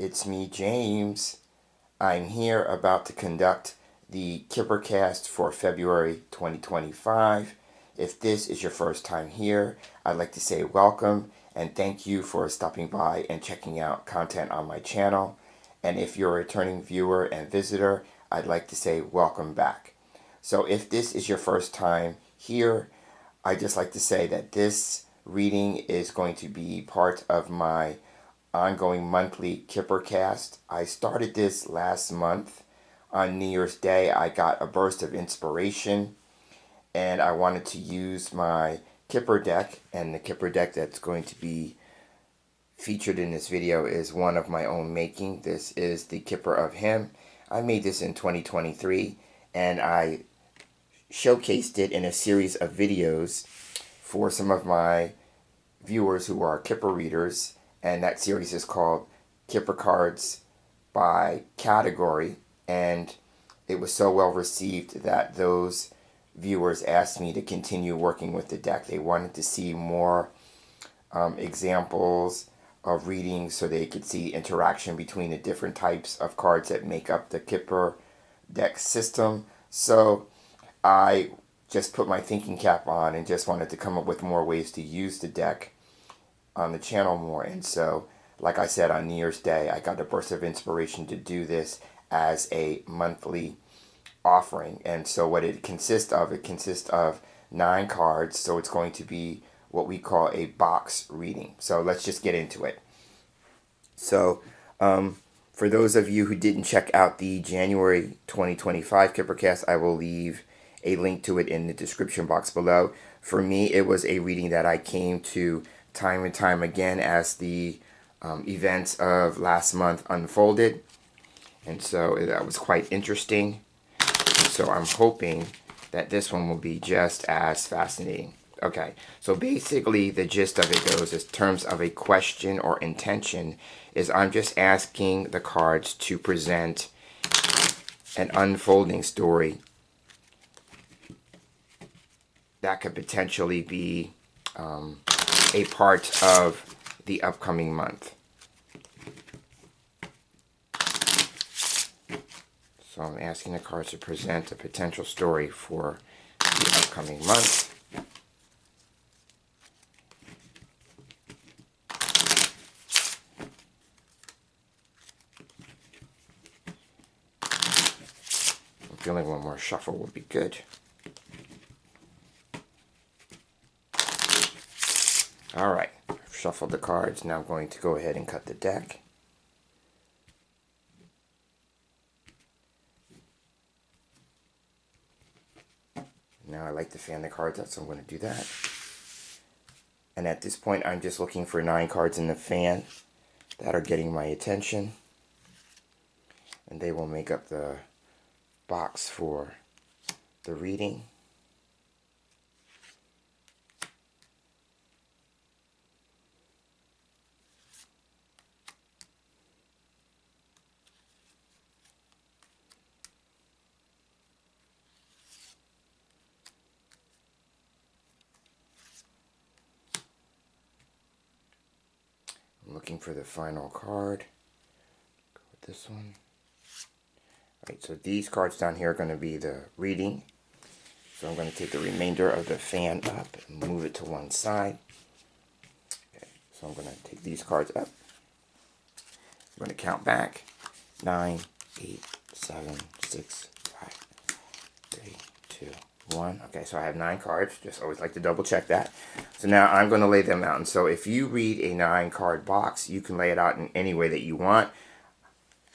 it's me, James. I'm here about to conduct the Kipper-Cast for February 2025. If this is your first time here, I'd like to say welcome and thank you for stopping by and checking out content on my channel. And if you're a returning viewer and visitor, I'd like to say welcome back. So if this is your first time here, I'd just like to say that this reading is going to be part of my ongoing monthly Kipper-Cast. I started this last month. On New Year's Day, I got a burst of inspiration, and I wanted to use my Kipper deck, and the Kipper deck that's going to be featured in this video is one of my own making. This is the Kipper of Himm. I made this in 2023, and I showcased it in a series of videos for some of my viewers who are Kipper readers, and that series is called Kipper Cards by Category, and it was so well received that those viewers asked me to continue working with the deck. They wanted to see more examples of readings so they could see interaction between the different types of cards that make up the Kipper deck system. So I just put my thinking cap on and just wanted to come up with more ways to use the deck on the channel more. And so, like I said, on New Year's Day, I got a burst of inspiration to do this as a monthly offering. And so what it consists of 9 cards. So it's going to be what we call a box reading. So let's just get into it. So for those of you who didn't check out the January 2025 Kipper-Cast, I will leave a link to it in the description box below. For me, it was a reading that I came to time and time again as the events of last month unfolded, and so that was quite interesting. So I'm hoping that this one will be just as fascinating. Okay, so basically the gist of it goes in terms of a question or intention is I'm just asking the cards to present an unfolding story that could potentially be a part of the upcoming month. So I'm asking the cards to present a potential story for the upcoming month. I'm feeling one more shuffle would be good. Alright, I've shuffled the cards. Now I'm going to go ahead and cut the deck. Now I like to fan the cards out, so I'm going to do that. And at this point, I'm just looking for 9 cards in the fan that are getting my attention. And they will make up the box for the reading. I'm looking for the final card. Go with this one. Alright, so these cards down here are going to be the reading. So I'm going to take the remainder of the fan up and move it to one side. Okay, so I'm going to take these cards up. I'm going to count back. 9, 8, 7, 6, 5, 3, 2, 1. Okay, so I have 9 cards. Just always like to double check that. So now I'm going to lay them out. And so if you read a 9-card box, you can lay it out in any way that you want.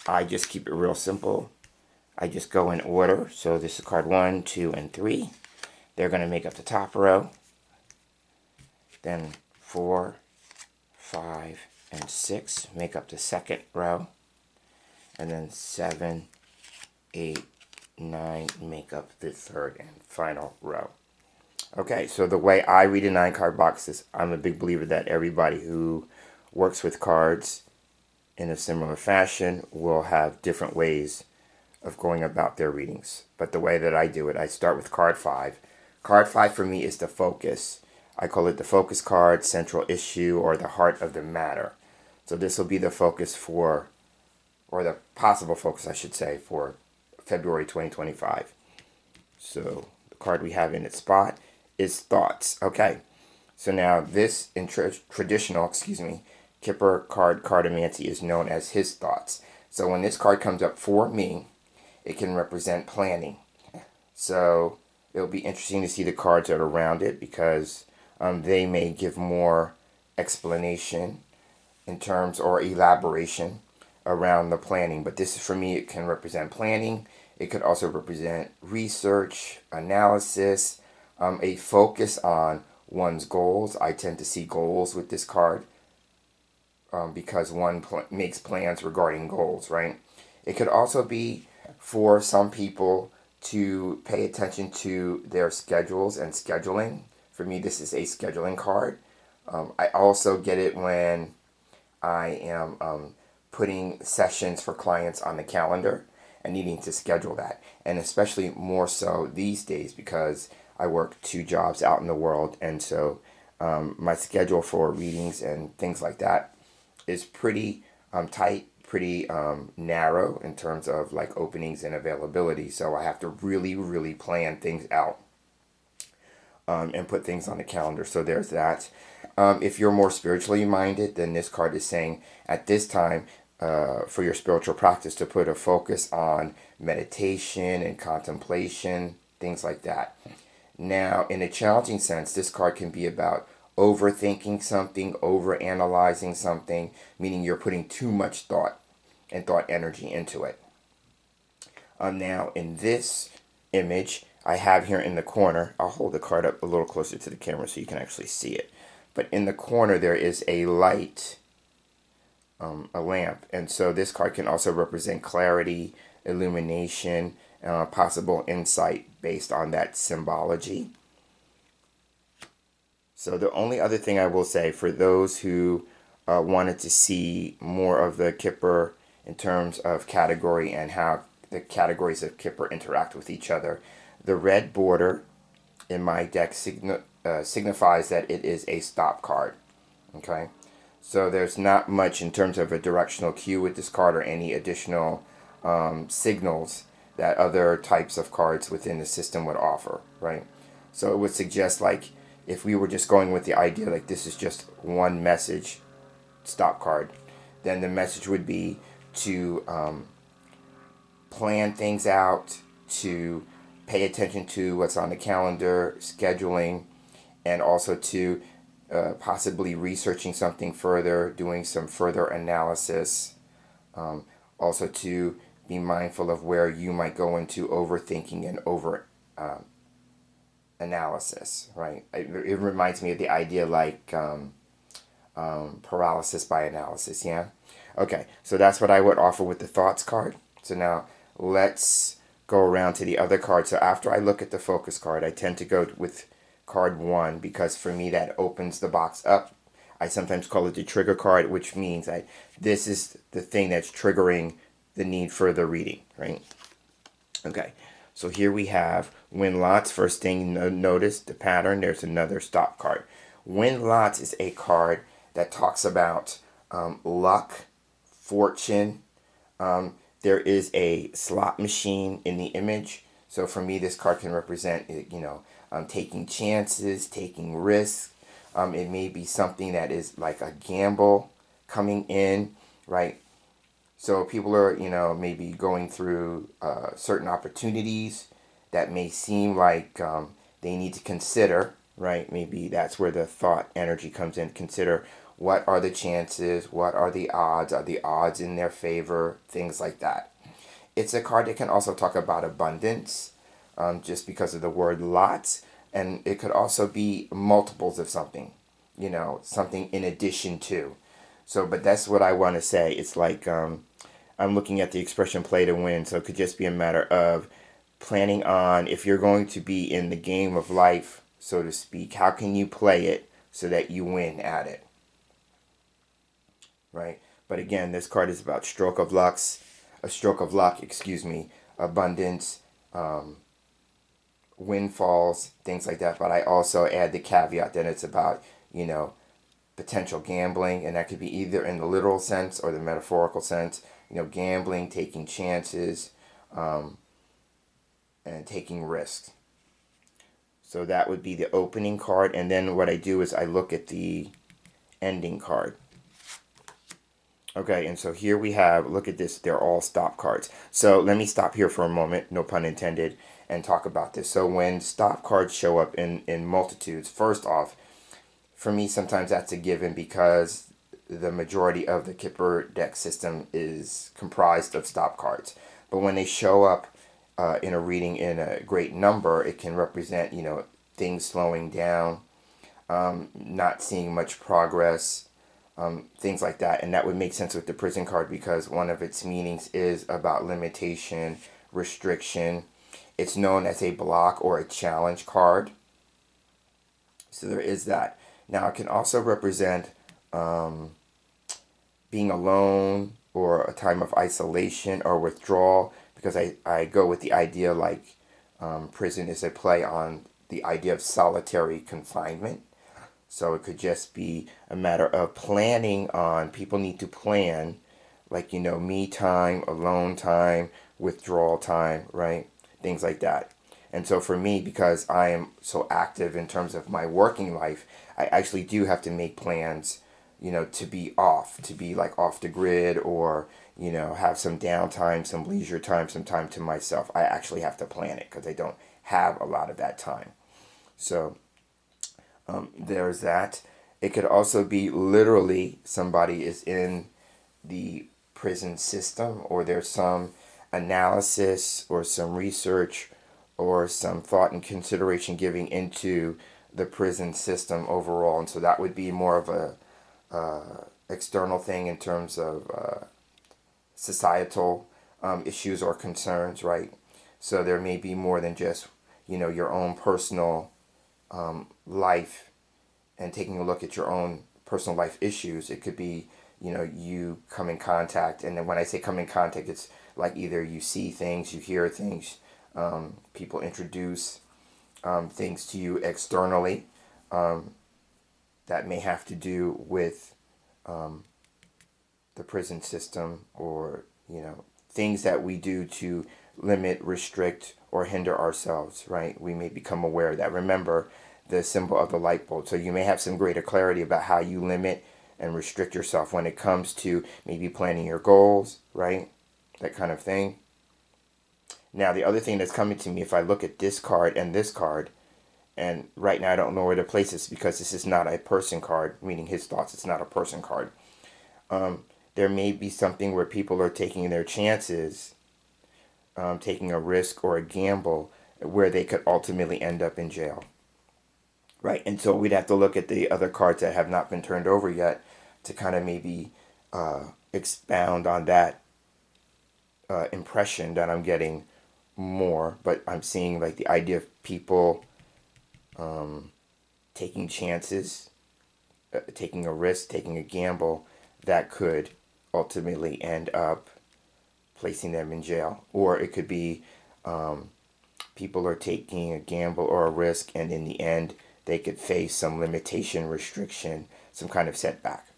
I just keep it real simple. I just go in order. So this is card 1, 2, and 3. They're going to make up the top row. Then 4, 5, and 6 make up the second row. And then 7, 8, 9 make up the third and final row. Okay, so the way I read a 9-card box is I'm a big believer that everybody who works with cards in a similar fashion will have different ways of going about their readings. But the way that I do it, I start with card 5. Card 5 for me is the focus. I call it the focus card, central issue, or the heart of the matter. So this will be the focus for or the possible focus, I should say, for February 2025. So the card we have in its spot is thoughts. Okay, so now this in traditional, Kipper cardomancy is known as his thoughts. So when this card comes up for me, it can represent planning. So it'll be interesting to see the cards that are around it, because they may give more explanation in terms or elaboration around the planning. But this, for me, it can represent planning. It could also represent research, analysis, a focus on one's goals. I tend to see goals with this card, because one makes plans regarding goals, right? It could also be for some people to pay attention to their schedules and scheduling. For me, this is a scheduling card. I also get it when I am putting sessions for clients on the calendar and needing to schedule that. And especially more so these days, because I work 2 jobs out in the world, and so my schedule for readings and things like that is pretty tight, pretty narrow in terms of like openings and availability. So I have to really, really plan things out and put things on the calendar. So there's that. If you're more spiritually minded, then this card is saying at this time for your spiritual practice to put a focus on meditation and contemplation, things like that. Now, in a challenging sense, this card can be about overthinking something, overanalyzing something, meaning you're putting too much thought and thought energy into it. Now, in this image, I have here in the corner, I'll hold the card up a little closer to the camera so you can actually see it. But in the corner, there is a light, a lamp. And so this card can also represent clarity, illumination, possible insight based on that symbology. So the only other thing I will say for those who wanted to see more of the Kipper in terms of category and how the categories of Kipper interact with each other, the red border in my deck signifies that it is a stop card. Okay, so there's not much in terms of a directional cue with this card or any additional signals that other types of cards within the system would offer, right? So it would suggest, like, if we were just going with the idea like this is just one message stop card, then the message would be to plan things out, to pay attention to what's on the calendar, scheduling, and also to possibly researching something further, doing some further analysis. Also to be mindful of where you might go into overthinking and over analysis, right? It reminds me of the idea like paralysis by analysis, yeah? Okay, so that's what I would offer with the thoughts card. So now let's go around to the other card. So after I look at the focus card, I tend to go with card 1 because for me that opens the box up. I sometimes call it the trigger card, which means this is the thing that's triggering the need for the reading, right? Okay, so here we have Win Lots. First thing, notice the pattern. There's another stop card. Win Lots is a card that talks about luck, fortune. There is a slot machine in the image. So for me, this card can represent, taking chances, taking risks. It may be something that is like a gamble coming in, right? So people are, maybe going through certain opportunities that may seem like they need to consider, right? Maybe that's where the thought energy comes in. Consider what are the chances, what are the odds in their favor, things like that. It's a card that can also talk about abundance, just because of the word lots. And it could also be multiples of something, something in addition to. So, but that's what I want to say. It's like I'm looking at the expression play to win. So it could just be a matter of planning on, if you're going to be in the game of life, so to speak, how can you play it so that you win at it, right? But again, this card is about stroke of luck, abundance, windfalls, things like that. But I also add the caveat that it's about, potential gambling, and that could be either in the literal sense or the metaphorical sense. gambling, taking chances, and taking risks. So that would be the opening card, and then what I do is I look at the ending card. Okay, and so here we have, look at this, they're all stop cards. So let me stop here for a moment, no pun intended, and talk about this. So when stop cards show up in multitudes, first off, for me sometimes that's a given because the majority of the Kipper deck system is comprised of stop cards. But when they show up in a reading in a great number, it can represent, things slowing down, not seeing much progress, things like that. And that would make sense with the prison card because one of its meanings is about limitation, restriction. It's known as a block or a challenge card. So there is that. Now it can also represent being alone or a time of isolation or withdrawal because I go with the idea like prison is a play on the idea of solitary confinement. So it could just be a matter of planning on, people need to plan, like, me time, alone time, withdrawal time, right? Things like that. And so for me, because I am so active in terms of my working life, I actually do have to make plans, to be off, to be like off the grid or, have some downtime, some leisure time, some time to myself. I actually have to plan it because I don't have a lot of that time. So there's that. It could also be literally somebody is in the prison system or there's some analysis or some research or some thought and consideration giving into the prison system overall. And so that would be more of a external thing in terms of societal issues or concerns, right? So there may be more than just, your own personal life and taking a look at your own personal life issues. It could be, you come in contact. And then when I say come in contact, it's like either you see things, you hear things, people introduce things to you externally that may have to do with the prison system or, things that we do to limit, restrict, or hinder ourselves, right? We may become aware of that. Remember the symbol of the light bulb. So you may have some greater clarity about how you limit and restrict yourself when it comes to maybe planning your goals, right? That kind of thing. Now, the other thing that's coming to me, if I look at this card and this card, and right now I don't know where to place this because this is not a person card, meaning his thoughts, it's not a person card. There may be something where people are taking their chances, taking a risk or a gamble where they could ultimately end up in jail. Right, and so we'd have to look at the other cards that have not been turned over yet to kind of maybe expound on that impression that I'm getting more. But I'm seeing like the idea of people taking chances, taking a risk, taking a gamble that could ultimately end up placing them in jail. Or it could be people are taking a gamble or a risk and in the end they could face some limitation, restriction, some kind of setback.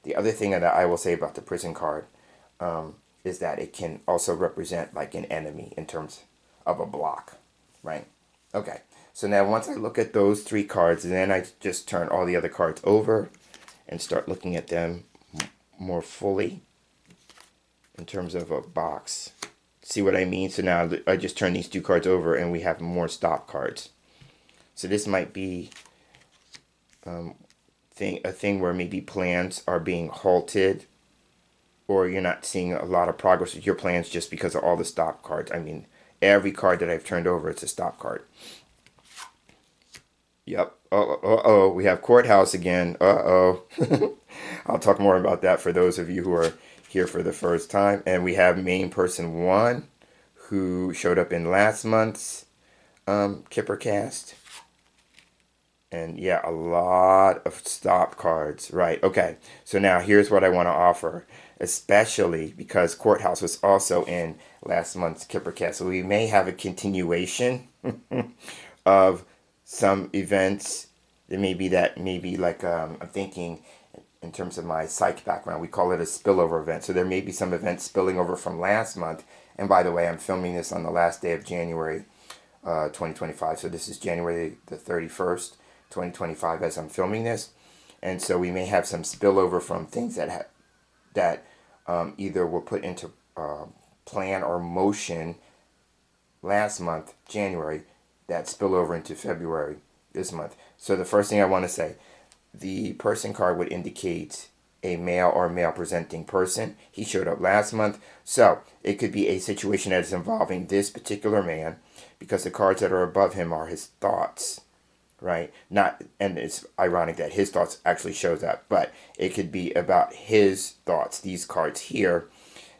The other thing that I will say about the prison card is that it can also represent like an enemy in terms of a block, right? Okay, so now once I look at those three cards, then I just turn all the other cards over and start looking at them more fully in terms of a box. See what I mean? So now I just turn these two cards over and we have more stop cards. So this might be a thing where maybe plans are being halted or you're not seeing a lot of progress with your plans just because of all the stop cards. I mean, every card that I've turned over, it's a stop card. Yep. Uh-oh. We have courthouse again. Uh-oh. I'll talk more about that for those of you who are here for the first time. And we have main person 1 who showed up in last month's Kipper-Cast. And yeah, a lot of stop cards. Right. Okay. So now here's what I want to offer, especially because Courthouse was also in last month's Kipper-Cast. So we may have a continuation of some events. There may be that, maybe like I'm thinking in terms of my psych background, we call it a spillover event. So there may be some events spilling over from last month. And by the way, I'm filming this on the last day of January 2025. So this is January the 31st, 2025 as I'm filming this. And so we may have some spillover from things that either were put into plan or motion last month, January, that spill over into February this month. So the first thing I want to say, the person card would indicate a male or male presenting person. He showed up last month. So it could be a situation that is involving this particular man because the cards that are above him are his thoughts, right? Not, and it's ironic that his thoughts actually shows up, but it could be about his thoughts, these cards here.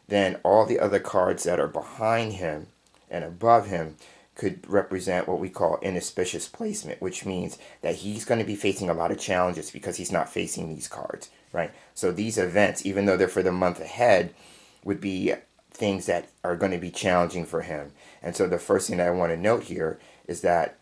Then all the other cards that are behind him and above him could represent what we call inauspicious placement, which means that he's going to be facing a lot of challenges because he's not facing these cards, right? So these events, even though they're for the month ahead, would be things that are going to be challenging for him. And so the first thing that I want to note here is that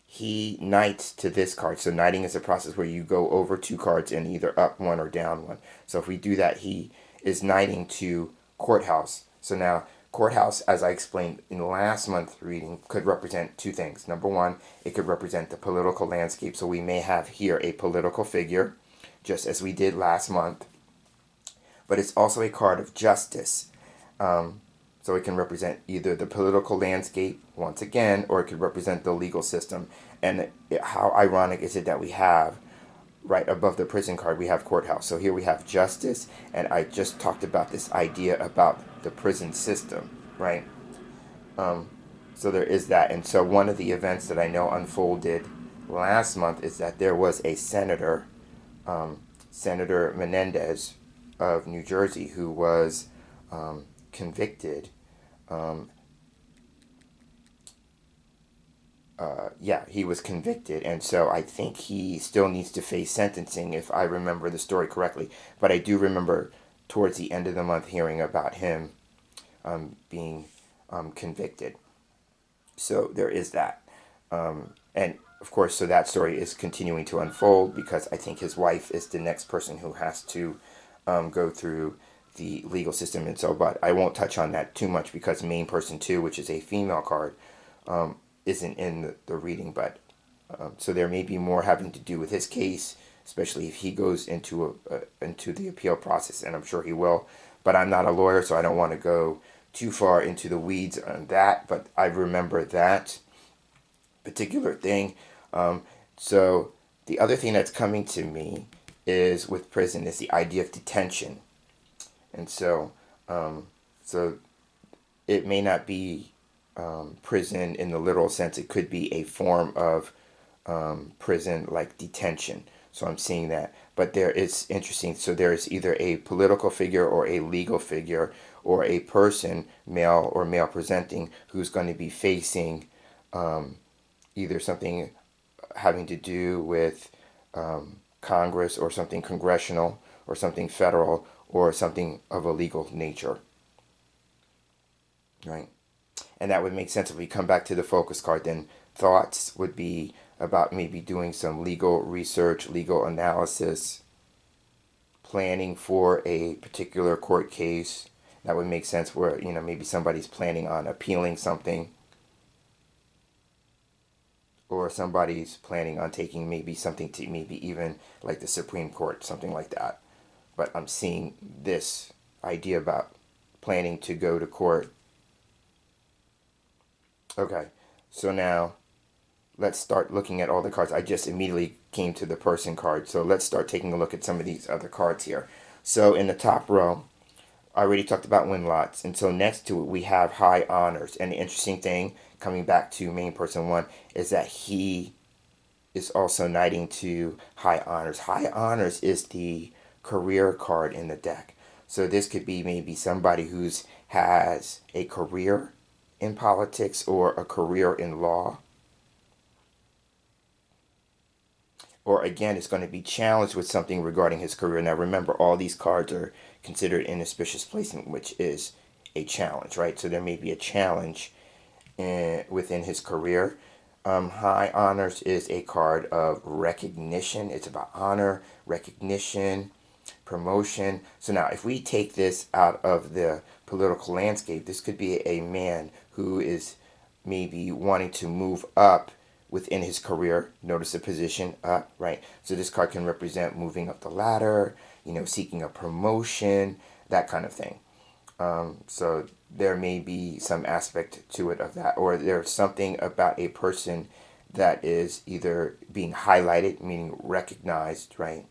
he knights to this card. So knighting is a process where you go over two cards and either up one or down one. So if we do that, he is knighting to courthouse. So now courthouse, as I explained in last month's reading, could represent two things. Number one, it could represent the political landscape. So we may have here a political figure, just as we did last month. But it's also a card of justice. So it can represent either the political landscape, once again, or it could represent the legal system. And how ironic is it that we have, right above the prison card, we have courthouse. So here we have justice, and I just talked about this idea about the prison system, right? So there is that. And so one of the events that I know unfolded last month is that there was a senator, Senator Menendez of New Jersey, who was convicted. He was convicted, and so I think he still needs to face sentencing if I remember the story correctly. But I do remember towards the end of the month hearing about him being convicted. So there is that. And of course, so that story is continuing to unfold because I think his wife is the next person who has to go through the legal system. And so, but I won't touch on that too much because main person 2, which is a female card, isn't in the reading. But so there may be more having to do with his case, especially if he goes into the appeal process, and I'm sure he will. But I'm not a lawyer, so I don't want to go too far into the weeds on that. But I remember that particular thing. So the other thing that's coming to me is with prison is the idea of detention. And so, so it may not be prison in the literal sense. It could be a form of prison like detention. So I'm seeing that. But there is interesting. So there is either a political figure or a legal figure or a person, male or male presenting, who's going to be facing either something having to do with Congress or something congressional or something federal or something of a legal nature, right? And that would make sense if we come back to the focus card. Then thoughts would be about maybe doing some legal research, legal analysis, planning for a particular court case. That would make sense where, maybe somebody's planning on appealing something, or somebody's planning on taking maybe something to maybe even like the Supreme Court, something like that. But I'm seeing this idea about planning to go to court. Okay, so now let's start looking at all the cards. I just immediately came to the person card. So let's start taking a look at some of these other cards here. So in the top row, I already talked about win-lots. And so next to it, we have high honors. And the interesting thing, coming back to main person 1, is that he is also knighting to high honors. High honors is the career card in the deck. So this could be maybe somebody who's has a career in politics or a career in law. Or again, it's going to be challenged with something regarding his career. Now remember, all these cards are considered inauspicious placement, which is a challenge, right? So there may be a challenge within his career. High honors is a card of recognition. It's about honor, recognition, promotion. So now, if we take this out of the political landscape, this could be a man who is maybe wanting to move up within his career. Notice the position up, right? So this card can represent moving up the ladder, seeking a promotion, that kind of thing. So there may be some aspect to it of that, or there's something about a person that is either being highlighted, meaning recognized, right?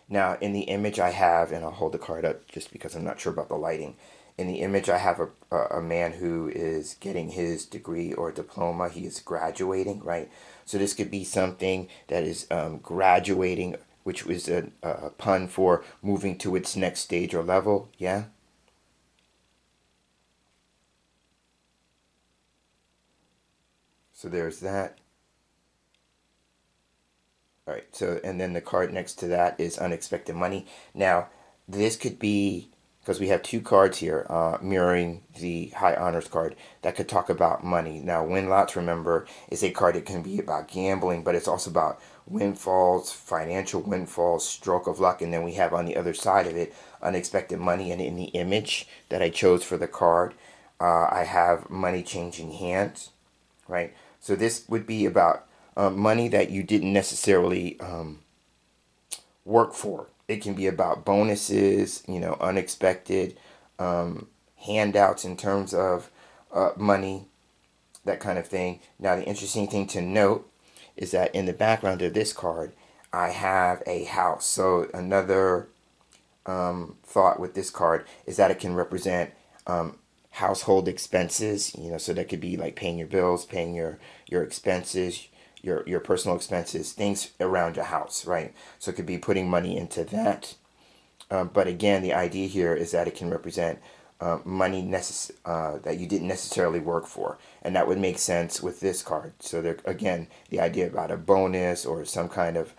Now, in the image I have, and I'll hold the card up just because I'm not sure about the lighting. In the image, I have a man who is getting his degree or diploma. He is graduating, right? So this could be something that is graduating, which was a pun for moving to its next stage or level, yeah? So there's that. All right, so and then the card next to that is unexpected money. Now, this could be because we have two cards here mirroring the high honors card that could talk about money. Now, win lots, remember, is a card that can be about gambling, but it's also about windfalls, financial windfalls, stroke of luck, and then we have on the other side of it unexpected money. And in the image that I chose for the card, I have money changing hands, right? So this would be about money that you didn't necessarily work for. It can be about bonuses, unexpected handouts in terms of money, that kind of thing. Now, the interesting thing to note is that in the background of this card, I have a house. So another thought with this card is that it can represent household expenses. So that could be like paying your bills, paying your expenses, your personal expenses, things around your house, right? So it could be putting money into that. But again, the idea here is that it can represent money that you didn't necessarily work for, and that would make sense with this card. So there, again, the idea about a bonus or some kind of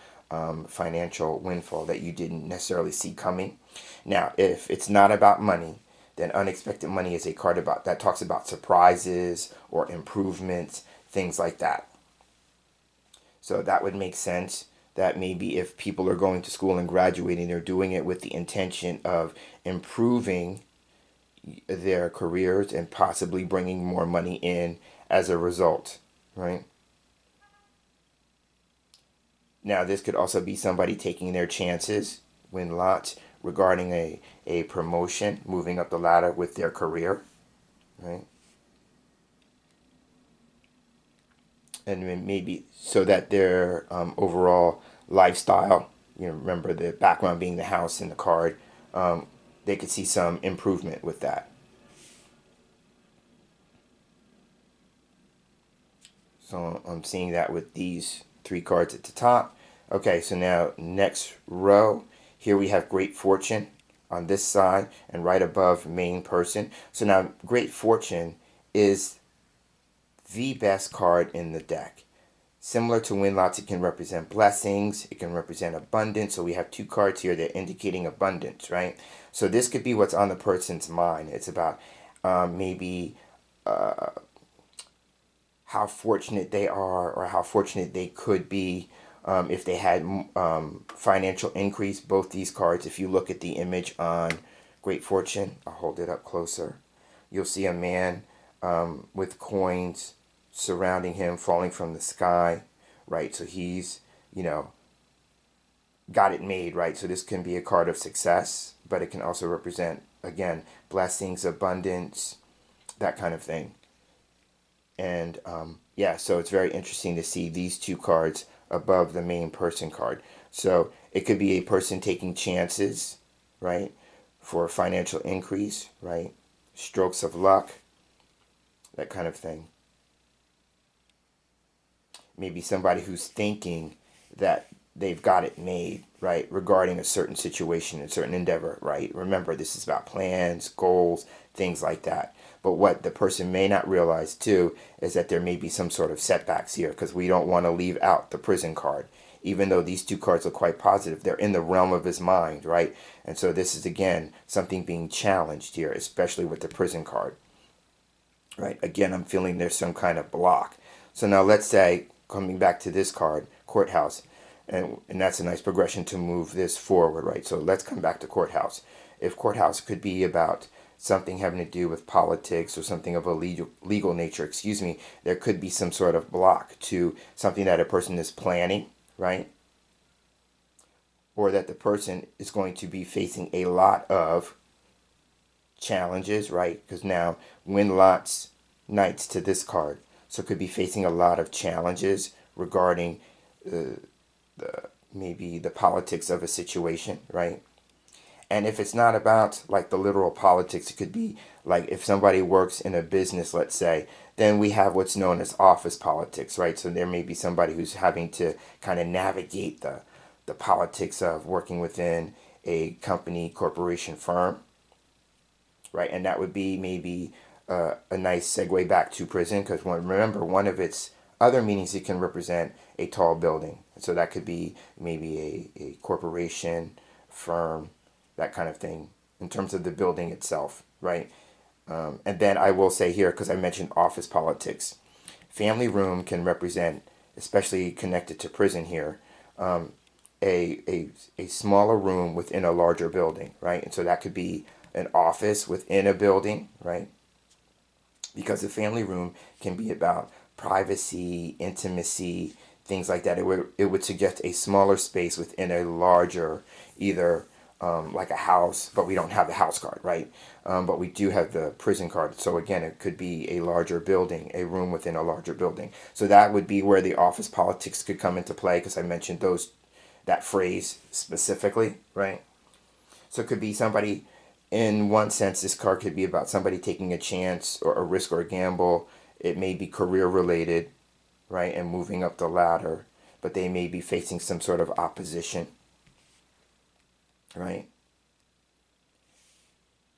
financial windfall that you didn't necessarily see coming. Now, if it's not about money, then unexpected money is a card about that talks about surprises or improvements, things like that. So that would make sense that maybe if people are going to school and graduating, they're doing it with the intention of improving their careers and possibly bringing more money in as a result, right? Now, this could also be somebody taking their chances, win lots, regarding a promotion, moving up the ladder with their career, right? And maybe so that their overall lifestyle, remember the background being the house and the card, they could see some improvement with that. So I'm seeing that with these three cards at the top. Okay, so now next row, here we have Great Fortune on this side and right above main person. So now Great Fortune is the best card in the deck. Similar to win lots, it can represent blessings, it can represent abundance. So we have two cards here that are indicating abundance, right? So this could be what's on the person's mind. It's about maybe how fortunate they are or how fortunate they could be if they had financial increase. Both these cards, if you look at the image on Great Fortune, I'll hold it up closer, you'll see a man with coins surrounding him falling from the sky, right? So he's, got it made, right? So this can be a card of success, but it can also represent, again, blessings, abundance, that kind of thing. And yeah, so it's very interesting to see these two cards above the main person card. So it could be a person taking chances, right, for financial increase, right, strokes of luck, that kind of thing. Maybe somebody who's thinking that they've got it made, right, regarding a certain situation, a certain endeavor, right? Remember, this is about plans, goals, things like that. But what the person may not realize too is that there may be some sort of setbacks here because we don't want to leave out the prison card. Even though these two cards are quite positive, they're in the realm of his mind, right? And so this is, again, something being challenged here, especially with the prison card. right? Again, I'm feeling there's some kind of block. So now let's say, coming back to this card, courthouse, and that's a nice progression to move this forward, right? So let's come back to courthouse. If courthouse could be about something having to do with politics or something of a legal nature, excuse me, there could be some sort of block to something that a person is planning, right? Or that the person is going to be facing a lot of challenges, right? Because now win lots knights to this card. So could be facing a lot of challenges regarding uh, maybe the politics of a situation, right? And if it's not about like the literal politics, it could be like if somebody works in a business, let's say, then we have what's known as office politics, right? So there may be somebody who's having to kind of navigate the politics of working within a company, corporation, firm, right? And that would be maybe a nice segue back to prison because remember, one of its other meanings, it can represent a tall building. So that could be maybe a corporation, firm, that kind of thing in terms of the building itself, right? And then I will say here, because I mentioned office politics, family room can represent, especially connected to prison here, a smaller room within a larger building, right? And so that could be an office within a building, right? Because the family room can be about privacy, intimacy, things like that. It would suggest a smaller space within a larger, either like a house, but we don't have the house card, right? But we do have the prison card. So again, it could be a larger building, a room within a larger building. So that would be where the office politics could come into play because I mentioned that phrase specifically, right? So it could be somebody, in one sense, this card could be about somebody taking a chance or a risk or a gamble. It may be career related, right, and moving up the ladder, but they may be facing some sort of opposition, right?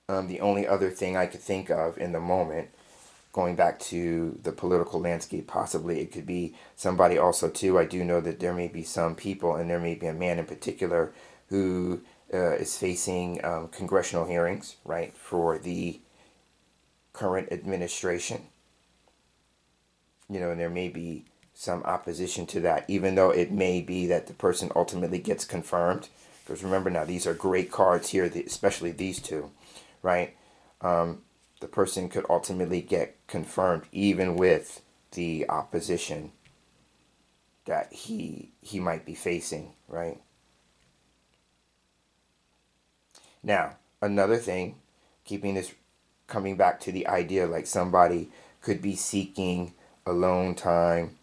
The only other thing I could think of in the moment, going back to the political landscape, possibly it could be somebody also too. I do know that there may be some people, and there may be a man in particular who is facing congressional hearings, right, for the current administration. And there may be some opposition to that, even though it may be that the person ultimately gets confirmed. Because remember now, these are great cards here, especially these two, right? The person could ultimately get confirmed even with the opposition that he might be facing, right? Now, another thing, keeping this, coming back to the idea, like somebody could be seeking alone time,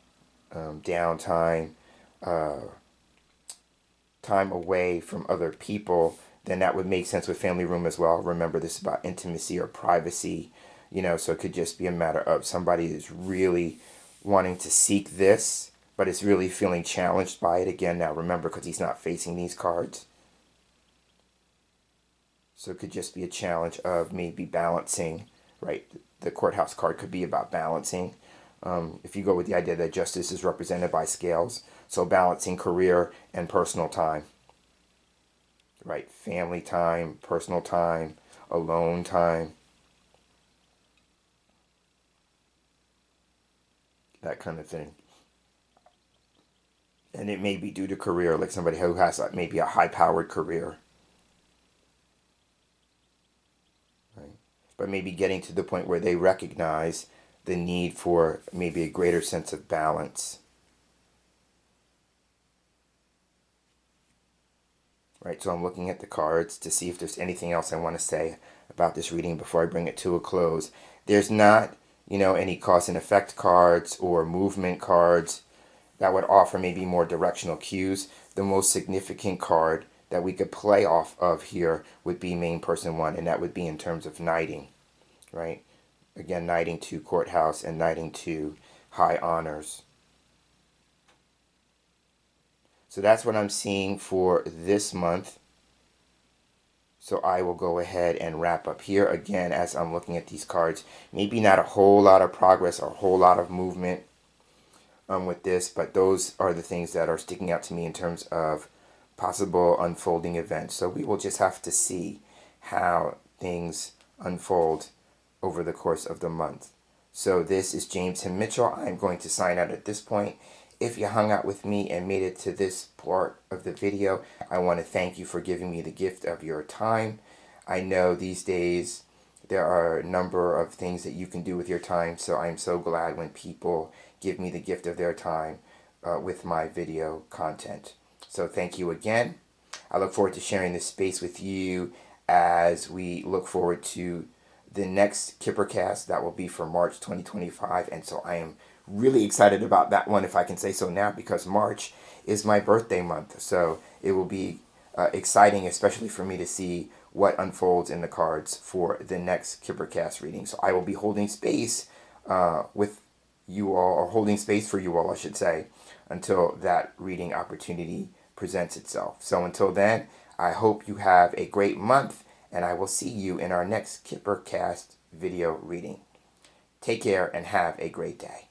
downtime, uh, time away from other people, then that would make sense with family room as well. Remember, this is about intimacy or privacy, so it could just be a matter of somebody is really wanting to seek this, but is really feeling challenged by it. Again, now remember, because he's not facing these cards. So it could just be a challenge of maybe balancing, right? The courthouse card could be about balancing. If you go with the idea that justice is represented by scales, so balancing career and personal time, right? Family time, personal time, alone time, that kind of thing. And it may be due to career, like somebody who has maybe a high-powered career, right? But maybe getting to the point where they recognize the need for maybe a greater sense of balance, right? So I'm looking at the cards to see if there's anything else I want to say about this reading before I bring it to a close. There's not, any cause and effect cards or movement cards that would offer maybe more directional cues. The most significant card that we could play off of here would be main person one, and that would be in terms of knighting, right? Again, knighting to courthouse and knighting to high honors. So that's what I'm seeing for this month. So I will go ahead and wrap up here again as I'm looking at these cards. Maybe not a whole lot of progress or a whole lot of movement with this, but those are the things that are sticking out to me in terms of possible unfolding events. So we will just have to see how things unfold over the course of the month. So this is James Himm Mitchell. I'm going to sign out at this point. If you hung out with me and made it to this part of the video, I want to thank you for giving me the gift of your time. I know these days there are a number of things that you can do with your time, so I'm so glad when people give me the gift of their time with my video content. So thank you again. I look forward to sharing this space with you as we look forward to the next Kipper-Cast. That will be for March 2025, and so I am really excited about that one, if I can say so now, because March is my birthday month. So it will be exciting, especially for me to see what unfolds in the cards for the next Kipper-Cast reading. So I will be holding space with you all, or holding space for you all, I should say, until that reading opportunity presents itself. So until then, I hope you have a great month, and I will see you in our next Kipper-Cast video reading. Take care and have a great day.